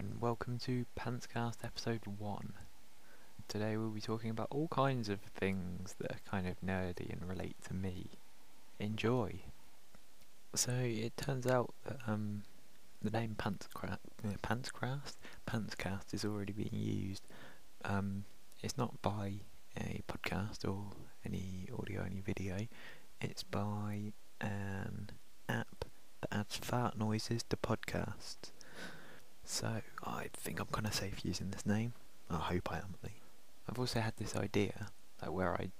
and welcome to PantsCast episode 1. Today we'll be talking about all kinds of things that are kind of nerdy and relate to me. Enjoy! So it turns out that the name PantsCast is already being used. It's not by a podcast or any audio, any video. It's by an app that adds fart noises to podcasts. So I think I'm kind of safe using this name. I hope I am. I've also had this idea where I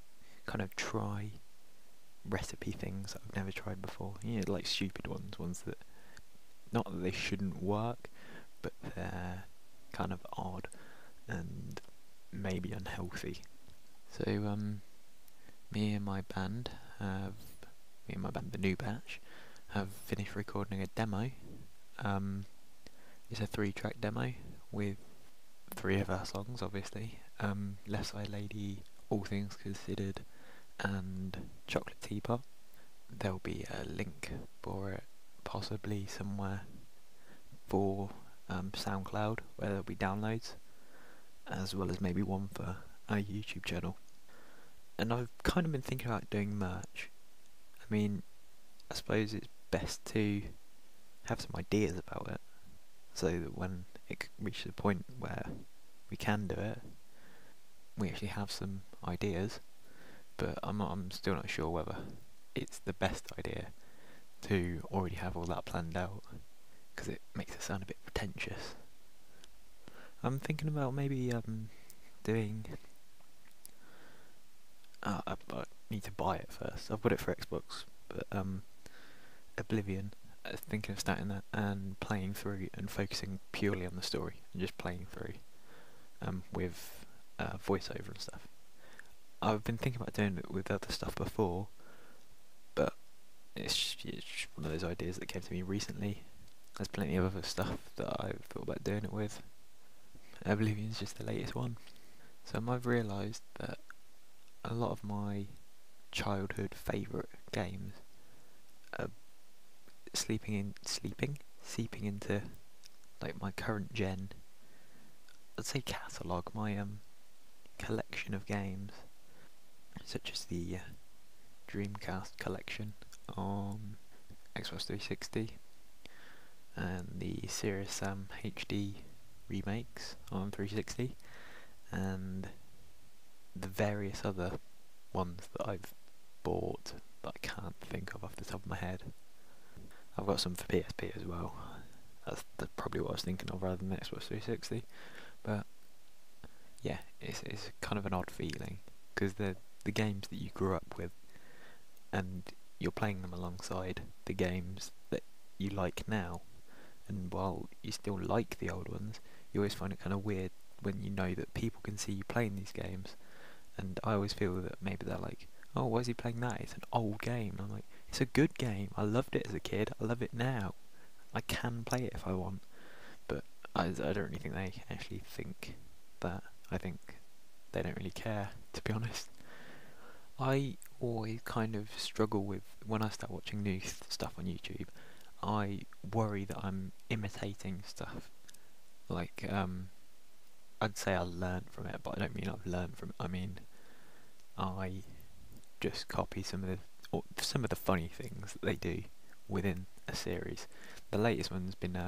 kind of try recipe things that I've never tried before. Like stupid ones that, not that they shouldn't work, but they're kind of odd and maybe unhealthy. So me and my band, the new batch, have finished recording a demo. It's a 3-track demo with 3 of our songs, obviously. Left Side Lady, All Things Considered, and Chocolate Teapot. There'll be a link for it, possibly somewhere for SoundCloud, where there'll be downloads, as well as maybe one for our YouTube channel. And I've kind of been thinking about doing merch. I suppose it's best to have some ideas about it, so that when it reaches a point where we can do it, we actually have some ideas. But I'm still not sure whether it's the best idea to already have all that planned out, because it makes it sound a bit pretentious. I'm thinking about maybe doing... I need to buy it first. I've got it for Xbox, but Oblivion. Thinking of starting that and playing through and focusing purely on the story and just playing through with voiceover and stuff. I've been thinking about doing it with other stuff before, but it's just one of those ideas that came to me recently. There's plenty of other stuff that I've thought about doing it with. Oblivion's just the latest one. So I've realised that a lot of my childhood favourite games are seeping into like my current gen, I'd say catalogue, my collection of games, such as the Dreamcast collection on Xbox 360 and the Serious Sam HD remakes on 360 and the various other ones that I've bought that I can't think of off the top of my head. I've got some for PSP as well. That's probably what I was thinking of rather than Xbox 360. But yeah, it's kind of an odd feeling, because they're the games that you grew up with, and you're playing them alongside the games that you like now. And while you still like the old ones, you always find it kind of weird when you know that people can see you playing these games. And I always feel that maybe they're like, oh, why is he playing that? It's an old game. And I'm like, it's a good game. I loved it as a kid. I love it now. I can play it if I want. But I don't really think they actually think that. I think they don't really care, to be honest. I always kind of struggle with, when I start watching new stuff on YouTube, I worry that I'm imitating stuff. Like, I'd say I learned from it, but I don't mean I've learned from it. I mean, I just copy some of the funny things that they do within a series. The latest one's been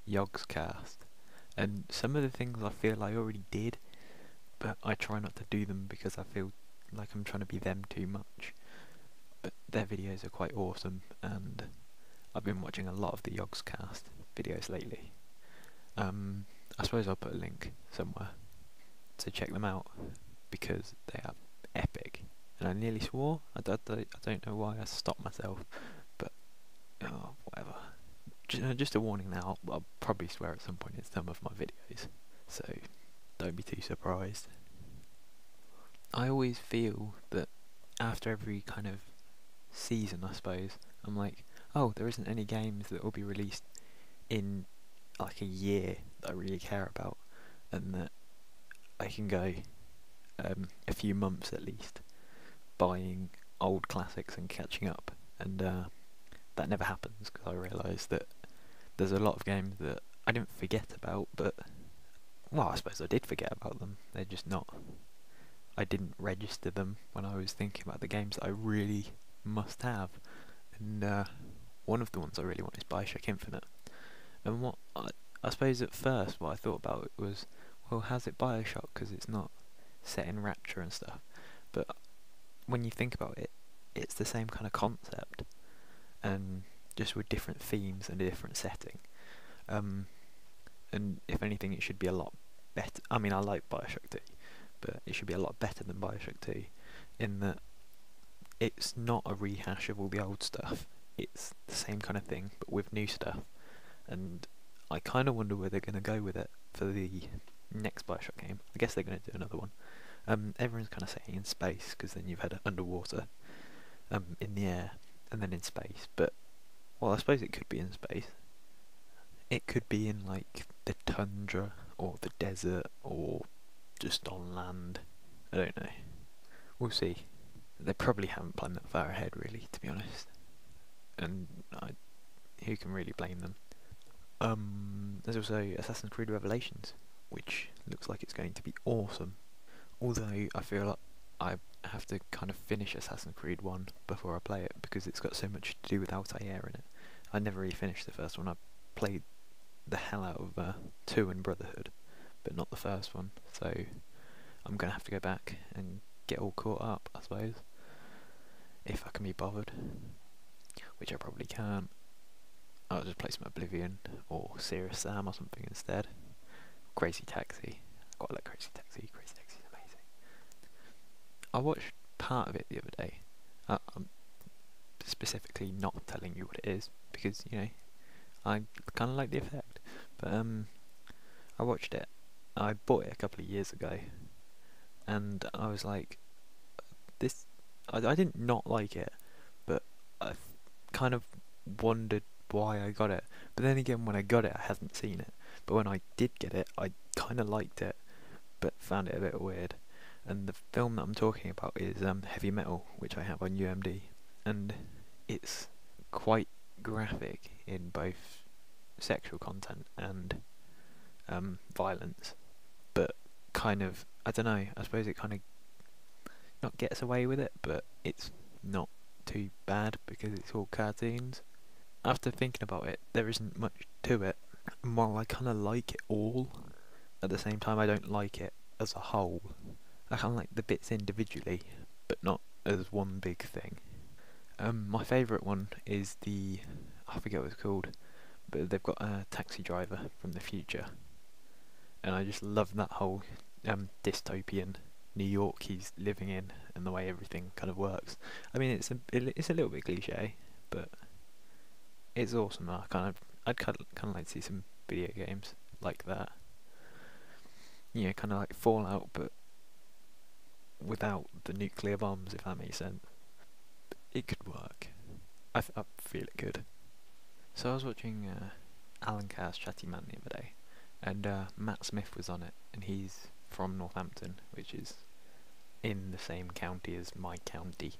Yogg's Cast, and some of the things I feel I already did, but I try not to do them because I feel like I'm trying to be them too much. But their videos are quite awesome, and I've been watching a lot of the Yogg's Cast videos lately. I suppose I'll put a link somewhere, so check them out, because they are epic. And I nearly swore. I don't know why I stopped myself, but whatever. Just a warning now, I'll probably swear at some point in some of my videos, so don't be too surprised. I always feel that after every kind of season, I suppose, I'm like, oh, there isn't any games that will be released in like a year that I really care about, and that I can go a few months at least buying old classics and catching up, and that never happens, because I realise that there's a lot of games that I didn't forget about, but well, I suppose I did forget about them. They're just not. I didn't register them when I was thinking about the games that I really must have, and one of the ones I really want is Bioshock Infinite. And I suppose at first what I thought about it was, well, how's it Bioshock? Because it's not set in Rapture and stuff. But when you think about it, it's the same kind of concept, and just with different themes and a different setting. And if anything, it should be a lot better. I mean, I like Bioshock 2, but it should be a lot better than Bioshock 2, in that it's not a rehash of all the old stuff. It's the same kind of thing, but with new stuff. And I kind of wonder where they're going to go with it for the next Bioshock game. I guess they're going to do another one. Everyone's kind of saying in space, because then you've had underwater, in the air, and then in space. But, well, I suppose it could be in space. It could be in, like, the tundra, or the desert, or just on land. I don't know. We'll see. They probably haven't planned that far ahead, really, to be honest. And who can really blame them? There's also Assassin's Creed Revelations, which looks like it's going to be awesome. Although I feel like I have to kind of finish Assassin's Creed 1 before I play it, because it's got so much to do with Altair in it. I never really finished the first one. I played the hell out of 2 and Brotherhood, but not the first one, so I'm going to have to go back and get all caught up, I suppose, if I can be bothered, which I probably can't. I'll just play some Oblivion or Serious Sam or something instead. Crazy Taxi. I quite like Crazy Taxi. Crazy Taxi is amazing. I watched part of it the other day. I'm specifically not telling you what it is, because, you know, I kind of like the effect. But I watched it. I bought it a couple of years ago, and I was like, this. I didn't not like it, but I kind of wondered why I got it. But then again, when I got it, I hadn't seen it. But when I did get it, I kind of liked it, but found it a bit weird. And the film that I'm talking about is Heavy Metal, which I have on UMD, and it's quite graphic in both sexual content and violence, but kind of, I don't know, I suppose it kind of not gets away with it, but it's not too bad because it's all cartoons. After thinking about it, there isn't much to it, and while I kind of like it all, at the same time I don't like it as a whole. I kind of like the bits individually, but not as one big thing. My favourite one is I forget what it's called, but they've got a taxi driver from the future, and I just love that whole dystopian New York he's living in and the way everything kind of works. I mean, it's a little bit cliche, but it's awesome. I'd kind of like to see some video games like that. You know, kind of like Fallout, but without the nuclear bombs, if that makes sense. It could work. I feel it could. So I was watching Alan Carr's Chatty Man the other day, and Matt Smith was on it, and he's from Northampton, which is in the same county as my county,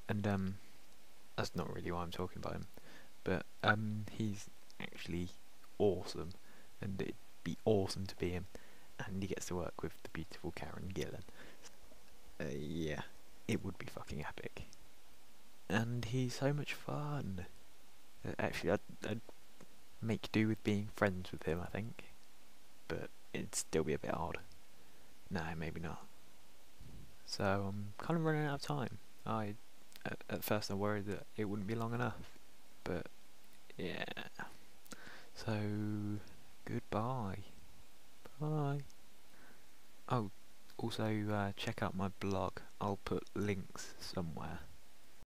and that's not really why I'm talking about him, but he's actually awesome, and it'd be awesome to be him, and he gets to work with the beautiful Karen Gillan. Yeah, it would be fucking epic, and he's so much fun. Actually, I'd make do with being friends with him, I think, but it'd still be a bit odd. No, maybe not. So I'm kind of running out of time. At first I worried that it wouldn't be long enough, but yeah. So goodbye. Bye. Oh, also check out my blog. I'll put links somewhere.